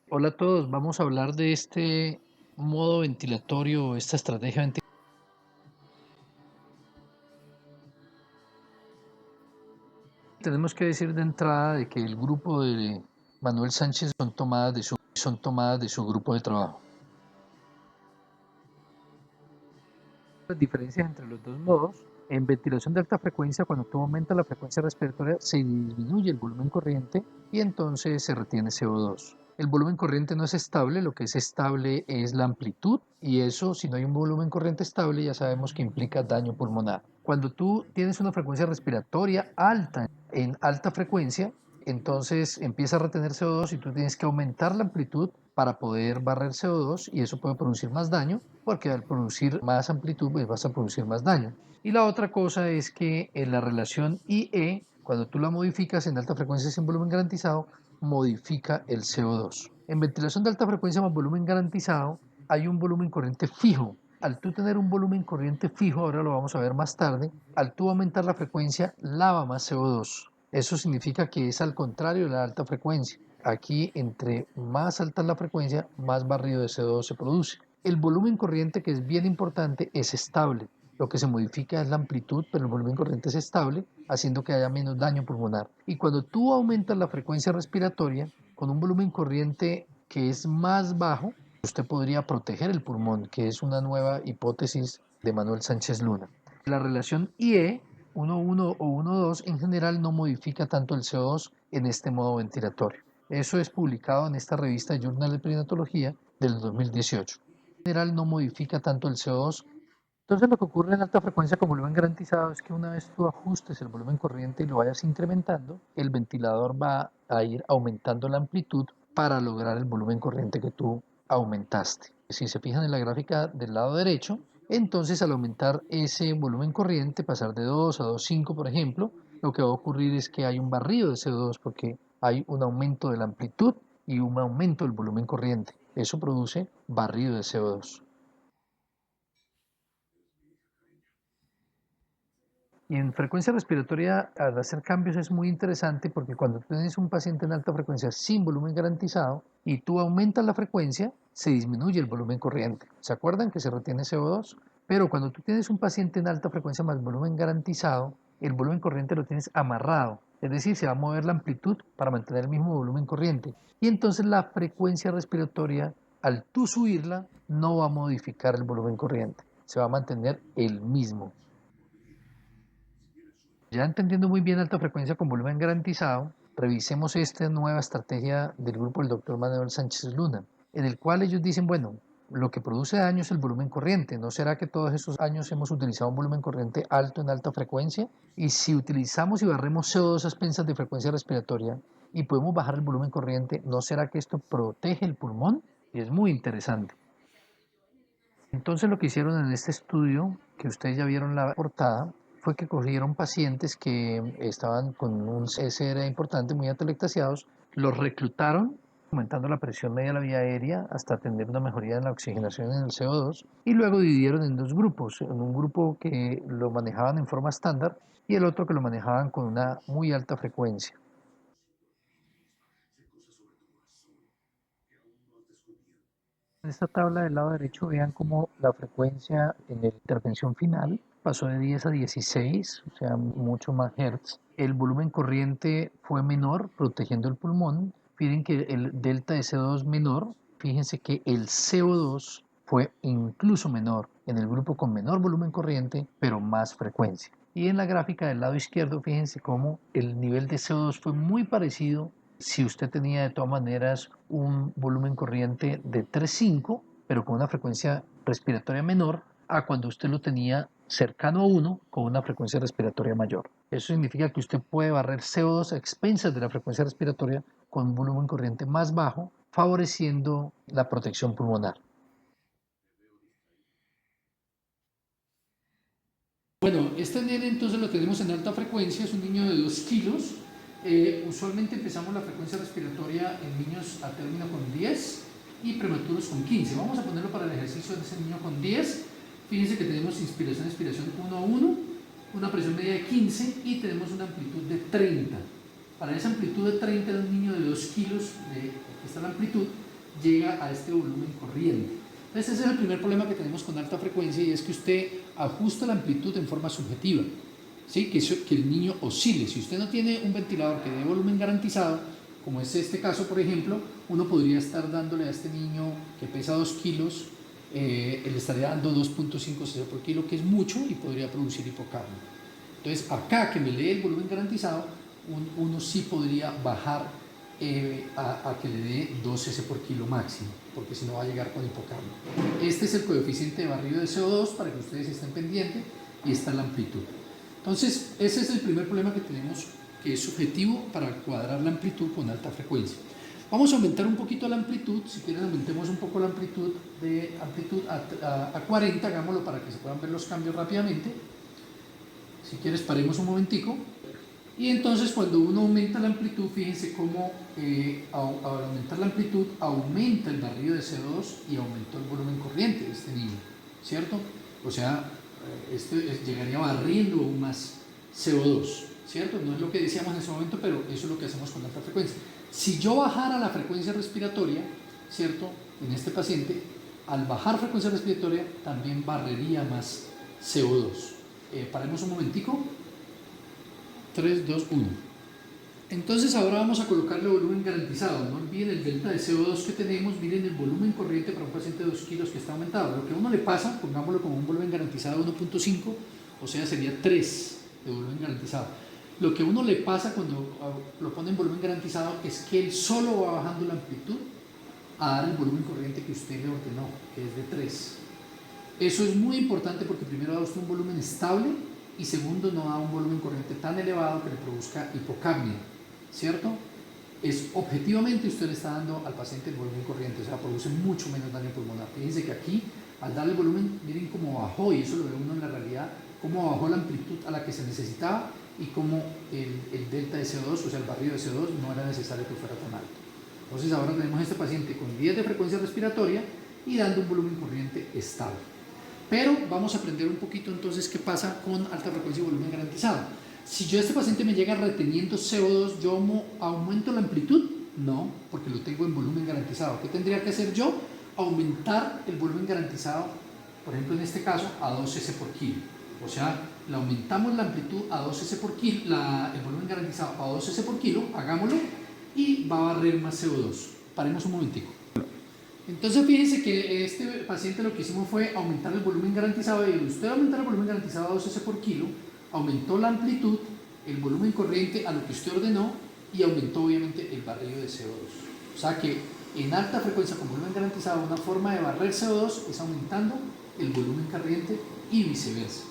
Hola a todos, vamos a hablar de este modo ventilatorio, esta estrategia ventilatoria. Tenemos que decir de entrada de que el grupo de Manuel Sánchez son tomadas de su grupo de trabajo. Las diferencias entre los dos modos: en ventilación de alta frecuencia, cuando tú aumentas la frecuencia respiratoria, se disminuye el volumen corriente y entonces se retiene CO2. El volumen corriente no es estable, lo que es estable es la amplitud, y eso, si no hay un volumen corriente estable, ya sabemos que implica daño pulmonar. Cuando tú tienes una frecuencia respiratoria alta, en alta frecuencia, entonces empieza a retener CO2 y tú tienes que aumentar la amplitud para poder barrer CO2, y eso puede producir más daño, porque al producir más amplitud pues vas a producir más daño. Y la otra cosa es que en la relación IE, cuando tú la modificas en alta frecuencia sin volumen garantizado, modifica el CO2. En ventilación de alta frecuencia más volumen garantizado hay un volumen corriente fijo. Al tú tener un volumen corriente fijo, ahora lo vamos a ver más tarde, al tú aumentar la frecuencia, lava más CO2. Eso significa que es al contrario de la alta frecuencia. Aquí, entre más alta es la frecuencia, más barrido de CO2 se produce. El volumen corriente, que es bien importante, es estable. Lo que se modifica es la amplitud, pero el volumen corriente es estable, haciendo que haya menos daño pulmonar. Y cuando tú aumentas la frecuencia respiratoria con un volumen corriente que es más bajo, usted podría proteger el pulmón, que es una nueva hipótesis de Manuel Sánchez Luna. La relación IE 1,1 o 1,2 en general no modifica tanto el CO2 en este modo ventilatorio. Eso es publicado en esta revista Journal de Perinatología del 2018. En general no modifica tanto el CO2. Entonces lo que ocurre en alta frecuencia con volumen garantizado es que una vez tú ajustes el volumen corriente y lo vayas incrementando, el ventilador va a ir aumentando la amplitud para lograr el volumen corriente que tú aumentaste. Si se fijan en la gráfica del lado derecho, entonces al aumentar ese volumen corriente, pasar de 2 a 2,5 por ejemplo, lo que va a ocurrir es que hay un barrido de CO2 porque hay un aumento de la amplitud y un aumento del volumen corriente. Eso produce barrido de CO2. Y en frecuencia respiratoria, al hacer cambios es muy interesante, porque cuando tienes un paciente en alta frecuencia sin volumen garantizado y tú aumentas la frecuencia, se disminuye el volumen corriente. ¿Se acuerdan que se retiene CO2? Pero cuando tú tienes un paciente en alta frecuencia más volumen garantizado, el volumen corriente lo tienes amarrado. Es decir, se va a mover la amplitud para mantener el mismo volumen corriente. Y entonces la frecuencia respiratoria, al tú subirla, no va a modificar el volumen corriente. Se va a mantener el mismo. Ya entendiendo muy bien alta frecuencia con volumen garantizado, revisemos esta nueva estrategia del grupo del doctor Manuel Sánchez Luna, en el cual ellos dicen, bueno, lo que produce daño es el volumen corriente. ¿No será que todos estos años hemos utilizado un volumen corriente alto en alta frecuencia? Y si utilizamos y barremos CO2 a expensas de frecuencia respiratoria y podemos bajar el volumen corriente, ¿no será que esto protege el pulmón? Y es muy interesante. Entonces lo que hicieron en este estudio, que ustedes ya vieron la portada, fue que cogieron pacientes que estaban con un SR importante, muy atelectasiados, los reclutaron, aumentando la presión media de la vía aérea hasta tener una mejoría en la oxigenación en el CO2, y luego dividieron en dos grupos, en un grupo que lo manejaban en forma estándar y el otro que lo manejaban con una muy alta frecuencia. En esta tabla del lado derecho vean cómo la frecuencia en la intervención final pasó de 10 a 16, o sea, mucho más hertz. El volumen corriente fue menor, protegiendo el pulmón. Fíjense que el delta de CO2 menor, fíjense que el CO2 fue incluso menor en el grupo con menor volumen corriente, pero más frecuencia. Y en la gráfica del lado izquierdo, fíjense cómo el nivel de CO2 fue muy parecido si usted tenía de todas maneras un volumen corriente de 3,5, pero con una frecuencia respiratoria menor, a cuando usted lo tenía cercano a 1 con una frecuencia respiratoria mayor. Eso significa que usted puede barrer CO2 a expensas de la frecuencia respiratoria con un volumen corriente más bajo, favoreciendo la protección pulmonar. Bueno, este nene entonces lo tenemos en alta frecuencia, es un niño de 2 kilos. Usualmente empezamos la frecuencia respiratoria en niños a término con 10 y prematuros con 15. Vamos a ponerlo para el ejercicio de ese niño con 10. Fíjense que tenemos inspiración, expiración 1 a 1, una presión media de 15 y tenemos una amplitud de 30. Para esa amplitud de 30 de un niño de 2 kilos, esta es la amplitud, llega a este volumen corriente. Entonces ese es el primer problema que tenemos con alta frecuencia, y es que usted ajusta la amplitud en forma subjetiva, ¿sí? Que el niño oscile. Si usted no tiene un ventilador que dé volumen garantizado, como es este caso por ejemplo, uno podría estar dándole a este niño que pesa 2 kilos, le estaría dando 2.5 cc por kilo, que es mucho, y podría producir hipocapnia. Entonces acá que me lee el volumen garantizado, uno sí podría bajar a que le dé 2 cc por kilo máximo, porque si no va a llegar con hipocapnia. Este es el coeficiente de barrido de CO2 para que ustedes estén pendientes, y está la amplitud. Entonces ese es el primer problema que tenemos, que es subjetivo para cuadrar la amplitud con alta frecuencia. Vamos a aumentar un poquito la amplitud. Si quieren, aumentemos un poco la amplitud a 40, hagámoslo para que se puedan ver los cambios rápidamente. Si quieres, paremos un momentico. Y entonces cuando uno aumenta la amplitud, fíjense cómo al aumentar la amplitud aumenta el barrido de CO2 y aumentó el volumen corriente de este niño, ¿cierto? O sea, llegaría barriendo aún más CO2, ¿cierto? No es lo que decíamos en ese momento, pero eso es lo que hacemos con alta frecuencia. Si yo bajara la frecuencia respiratoria, ¿cierto? En este paciente, al bajar frecuencia respiratoria también barrería más CO2. Paremos un momentico. 3, 2, 1. Entonces ahora vamos a colocarle volumen garantizado. No olviden el delta de CO2 que tenemos. Miren el volumen corriente para un paciente de 2 kilos que está aumentado. Lo que a uno le pasa, pongámoslo como un volumen garantizado de 1.5, o sea, sería 3 de volumen garantizado. Lo que a uno le pasa cuando lo pone en volumen garantizado es que él solo va bajando la amplitud a dar el volumen corriente que usted le ordenó, que es de 3. Eso es muy importante porque primero da usted un volumen estable, y segundo, no da un volumen corriente tan elevado que le produzca hipocapnia, ¿cierto? Es objetivamente usted le está dando al paciente el volumen corriente, o sea, produce mucho menos daño pulmonar. Fíjense que aquí, al darle el volumen, miren cómo bajó, y eso lo ve uno en la realidad, cómo bajó la amplitud a la que se necesitaba, y cómo el delta de CO2, o sea, el barrido de CO2, no era necesario que fuera tan alto. Entonces ahora tenemos a este paciente con 10 de frecuencia respiratoria y dando un volumen corriente estable. Pero vamos a aprender un poquito entonces qué pasa con alta frecuencia y volumen garantizado. Si yo a este paciente me llega reteniendo CO2, ¿yo aumento la amplitud? No, porque lo tengo en volumen garantizado. ¿Qué tendría que hacer yo? Aumentar el volumen garantizado, por ejemplo en este caso, a 2 cc por kilo. O sea, le aumentamos la amplitud a 2 cc por kilo, el volumen garantizado a 2 cc por kilo, hagámoslo, y va a barrer más CO2. Paremos un momentico. Entonces fíjense que este paciente lo que hicimos fue aumentar el volumen garantizado, y usted aumentar el volumen garantizado a 2 cc por kilo, aumentó la amplitud, el volumen corriente a lo que usted ordenó, y aumentó obviamente el barrido de CO2. O sea que en alta frecuencia con volumen garantizado, una forma de barrer CO2 es aumentando el volumen corriente y viceversa.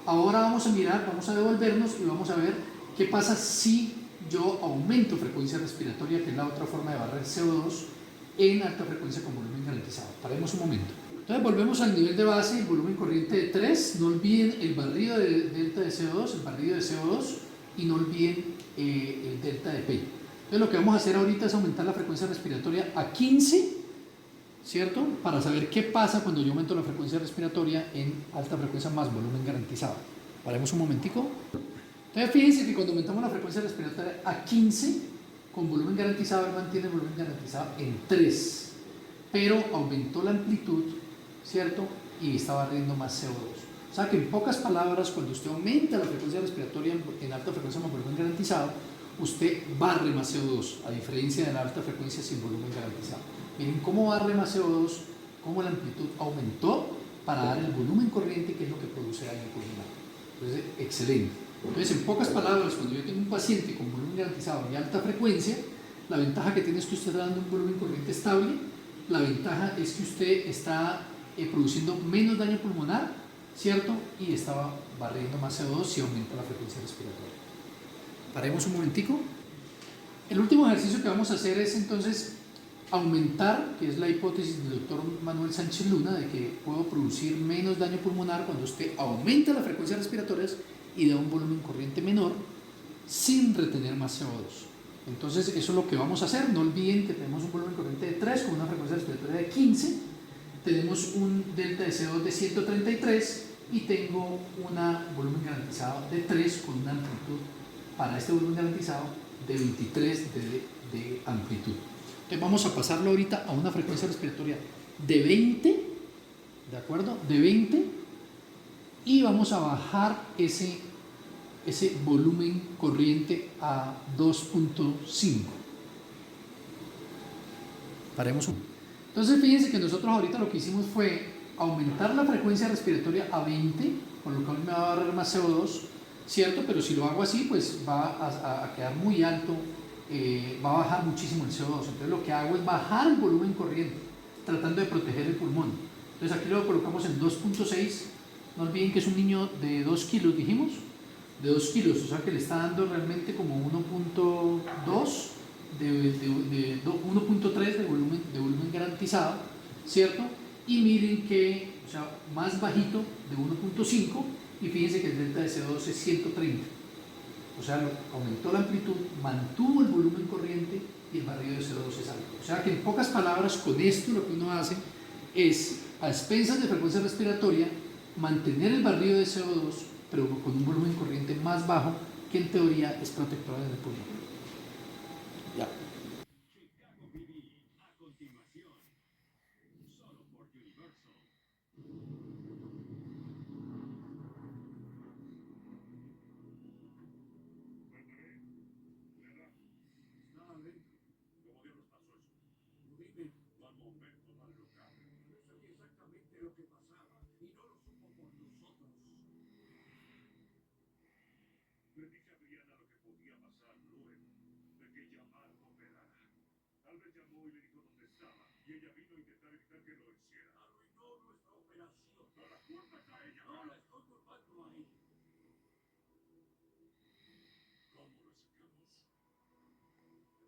Ahora vamos a mirar, vamos a devolvernos y vamos a ver qué pasa si yo aumento frecuencia respiratoria, que es la otra forma de barrer CO2, en alta frecuencia con volumen garantizado. Paremos un momento. Entonces volvemos al nivel de base, el volumen corriente de 3, no olviden el barrido de delta de CO2, el barrido de CO2, y no olviden el delta de P. Entonces lo que vamos a hacer ahorita es aumentar la frecuencia respiratoria a 15, ¿cierto? Para saber qué pasa cuando yo aumento la frecuencia respiratoria en alta frecuencia más volumen garantizado. Paremos un momentico. Entonces fíjense que cuando aumentamos la frecuencia respiratoria a 15, con volumen garantizado, él mantiene el volumen garantizado en 3, pero aumentó la amplitud, ¿cierto? Y está barriendo más CO2. O sea que en pocas palabras, cuando usted aumenta la frecuencia respiratoria en alta frecuencia con volumen garantizado, usted barre más CO2, a diferencia de la alta frecuencia sin volumen garantizado. Miren cómo barre más CO2, cómo la amplitud aumentó para dar el volumen corriente, que es lo que produce daño pulmonar. Entonces, excelente. Entonces, en pocas palabras, cuando yo tengo un paciente con volumen garantizado y alta frecuencia, la ventaja que tiene es que usted está dando un volumen corriente estable, la ventaja es que usted está produciendo menos daño pulmonar, ¿cierto? Y está barriendo más CO2 si aumenta la frecuencia respiratoria. Paremos un momentico. El último ejercicio que vamos a hacer es entonces aumentar, que es la hipótesis del doctor Manuel Sánchez Luna, de que puedo producir menos daño pulmonar cuando usted aumenta la frecuencia respiratoria y da un volumen corriente menor sin retener más CO2. Entonces eso es lo que vamos a hacer. No olviden que tenemos un volumen corriente de 3 con una frecuencia respiratoria de 15, tenemos un delta de CO2 de 133 y tengo un volumen garantizado de 3 con una amplitud para este volumen garantizado de 23 de amplitud. Entonces vamos a pasarlo ahorita a una frecuencia respiratoria de 20, ¿de acuerdo? De 20, y vamos a bajar ese volumen corriente a 2.5. Paremos un. Entonces fíjense que nosotros ahorita lo que hicimos fue aumentar la frecuencia respiratoria a 20, con lo cual me va a barrer más CO2, ¿cierto? Pero si lo hago así, pues va a quedar muy alto, va a bajar muchísimo el CO2. Entonces lo que hago es bajar el volumen corriente, tratando de proteger el pulmón. Entonces aquí lo colocamos en 2.6. No olviden que es un niño de 2 kilos, dijimos, de 2 kilos, o sea que le está dando realmente como 1.2 de 1.3 de volumen garantizado, ¿cierto? Y miren que, o sea, más bajito de 1.5, y fíjense que el delta de CO2 es 130. O sea, aumentó la amplitud, mantuvo el volumen corriente y el barrido de CO2 es alto. O sea que en pocas palabras, con esto lo que uno hace es, a expensas de frecuencia respiratoria, mantener el barrido de CO2, pero con un volumen corriente más bajo, que en teoría es protector del pulmón. Ya.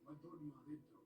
Antonio adentro.